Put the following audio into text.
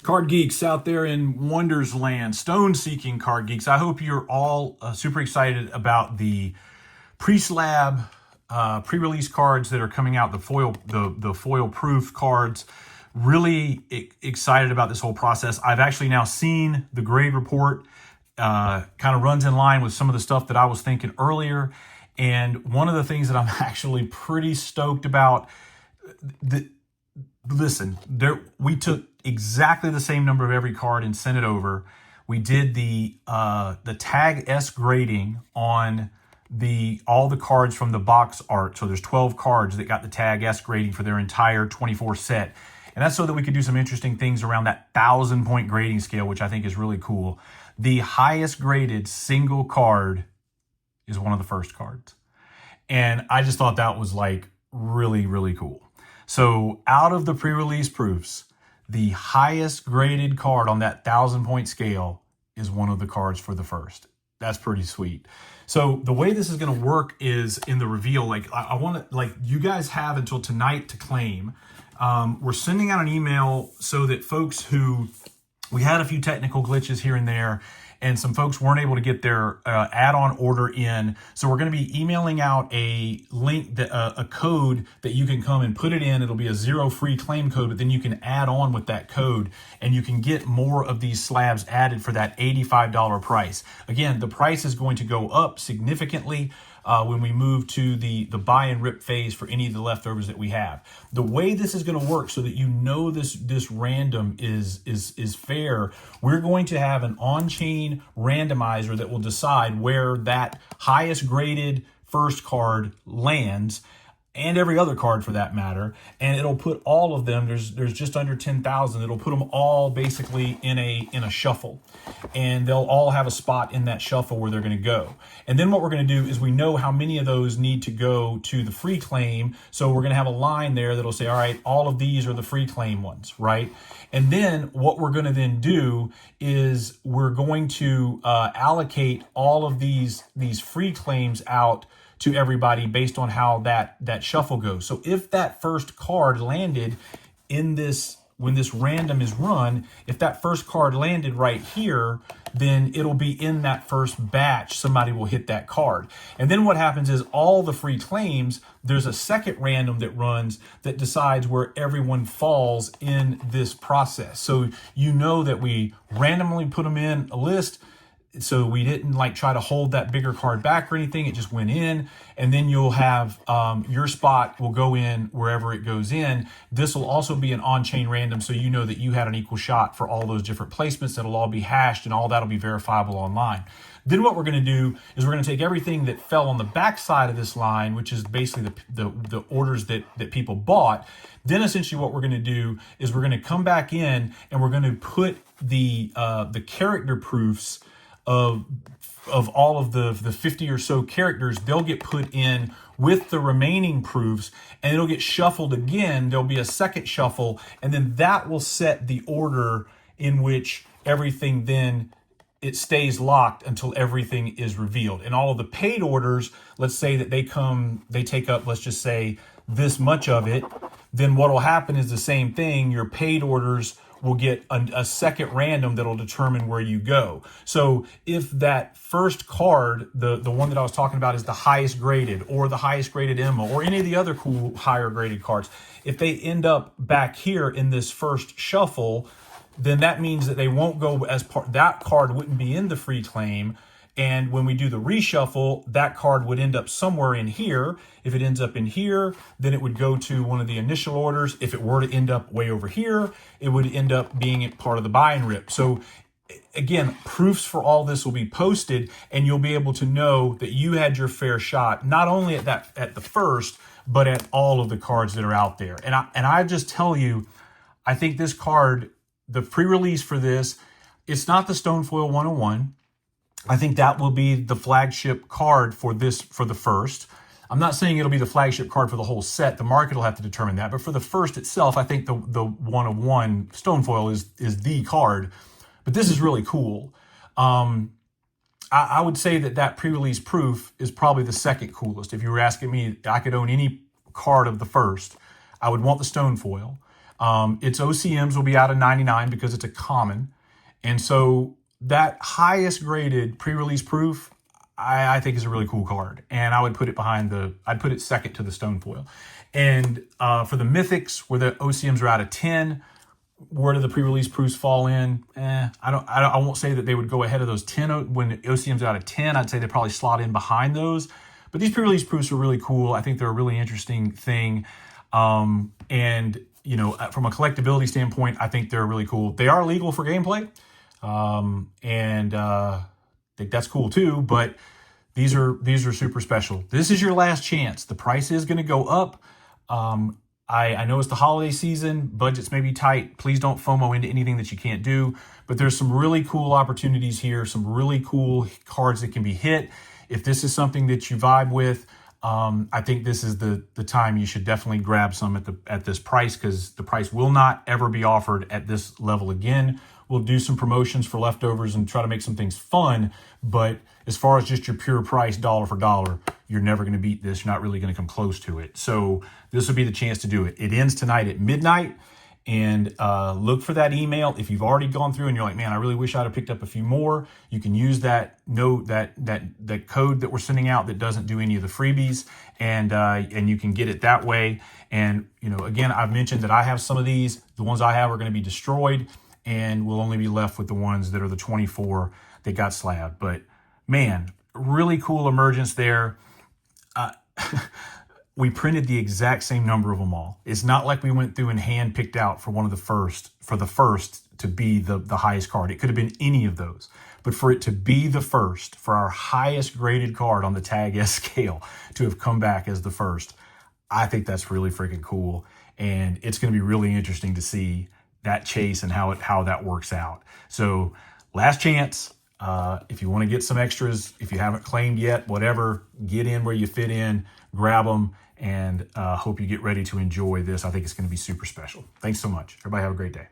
Card geeks out there in Wonders land, stone-seeking card geeks. I hope you're all super excited about the pre-slab, pre-release cards that are coming out. The foil proof cards. Really excited about this whole process. I've actually now seen the grade report. Kind of runs in line with some of the stuff that I was thinking earlier. And one of the things that I'm actually pretty stoked about. Listen, we took exactly the same number of every card and sent it over. We did the tag S grading on all the cards from the box art. So there's 12 cards that got the tag S grading for their entire 24 set. And that's so that we could do some interesting things around that 1,000-point grading scale, which I think is really cool. The highest graded single card is one of the first cards. And I just thought that was like really, really cool. So out of the pre-release proofs, the highest graded card on that 1,000-point scale is one of the cards for the first. That's pretty sweet. So the way this is going to work is in the reveal. Like I want to, like you guys have until tonight to claim. We're sending out an email so that folks who, we had a few technical glitches here and there, and some folks weren't able to get their add-on order in. So we're going to be emailing out a link, a code that you can come and put it in. It'll be a 0 free claim code, but then you can add on with that code and you can get more of these slabs added for that $85 price. Again, the price is going to go up significantly when we move to the buy and rip phase for any of the leftovers that we have. The way this is going to work so that you know this random is fair, we're going to have an on-chain randomizer that will decide where that highest graded first card lands, and every other card for that matter, and it'll put all of them, there's just under 10,000, it'll put them all basically in a shuffle, and they'll all have a spot in that shuffle where they're going to go. And then what we're going to do is we know how many of those need to go to the free claim, so we're going to have a line there that'll say, all right, all of these are the free claim ones, right? And then what we're going to then do is we're going to allocate all of these free claims out to everybody based on how that shuffle goes. So if that first card landed in this, when this random is run, if that first card landed right here, then it'll be in that first batch. Somebody will hit that card. And then what happens is all the free claims, there's a second random that runs that decides where everyone falls in this process. So you know that we randomly put them in a list. So we didn't like try to hold that bigger card back or anything. It just went in, and then you'll have your spot will go in wherever it goes in. This will also be an on-chain random, so you know that you had an equal shot for all those different placements. That'll all be hashed, and all that'll be verifiable online. Then what we're going to do is we're going to take everything that fell on the back side of this line, which is basically the orders that people bought. Then essentially what we're going to do is we're going to come back in and we're going to put the character proofs of all of the 50 or so characters. They'll get put in with the remaining proofs, and it'll get shuffled again. There'll be a second shuffle, and then that will set the order in which everything then it stays locked until everything is revealed. And all of the paid orders, let's say that they take up, let's just say this much of it, then what will happen is the same thing. Your paid orders will get a second random that'll determine where you go. So if that first card, the one that I was talking about, is the highest graded, or the highest graded Emma, or any of the other cool higher graded cards, if they end up back here in this first shuffle, then that means that they won't go as part, that card wouldn't be in the free claim. And when we do the reshuffle, that card would end up somewhere in here. If it ends up in here, then it would go to one of the initial orders. If it were to end up way over here, it would end up being part of the buy and rip. So again, proofs for all this will be posted, and you'll be able to know that you had your fair shot, not only at the first, but at all of the cards that are out there. And I just tell you, I think this card, the pre-release for this, it's not the Stonefoil 101. I think that will be the flagship card for the first. I'm not saying it'll be the flagship card for the whole set. The market will have to determine that. But for the first itself, I think the 101 Stonefoil is the card. But this is really cool. I would say that pre-release proof is probably the second coolest. If you were asking me, I could own any card of the first. I would want the Stonefoil. Its OCMs will be out of 99 because it's a common. And so that highest graded pre-release proof, I think is a really cool card. And I would put it I'd put it second to the stone foil. And for the mythics, where the OCMs are out of 10, where do the pre-release proofs fall in? I won't say that they would go ahead of those 10. When the OCM's out of 10, I'd say they probably slot in behind those. But these pre-release proofs are really cool. I think they're a really interesting thing. And, you know, from a collectability standpoint, I think they're really cool. They are legal for gameplay. I think that's cool too, but these are super special. This is your last chance. The price is going to go up. I know it's the holiday season, budgets may be tight. Please don't FOMO into anything that you can't do, but there's some really cool opportunities here, some really cool cards that can be hit. If this is something that you vibe with, I think this is the time you should definitely grab some at this price, because the price will not ever be offered at this level again. We'll do some promotions for leftovers and try to make some things fun, but as far as just your pure price, dollar for dollar, you're never going to beat this. You're not really going to come close to it. So this would be the chance to do it. It ends tonight at midnight, and look for that email. If you've already gone through and you're like, man, I really wish I'd have picked up a few more, you can use that note, that code that we're sending out that doesn't do any of the freebies, and you can get it that way. And, you know, again, I've mentioned that I have some of these. The ones I have are going to be destroyed, and we'll only be left with the ones that are the 24 that got slabbed. But man, really cool emergence there. We printed the exact same number of them all. It's not like we went through and hand picked out for the first to be the highest card. It could have been any of those, but for it to be the first, for our highest graded card on the Tag S scale to have come back as the first, I think that's really freaking cool. And it's going to be really interesting to see that chase and how that works out. So last chance. If you want to get some extras, if you haven't claimed yet, whatever, get in where you fit in, grab them, and hope you get ready to enjoy this. I think it's going to be super special. Thanks so much. Everybody have a great day.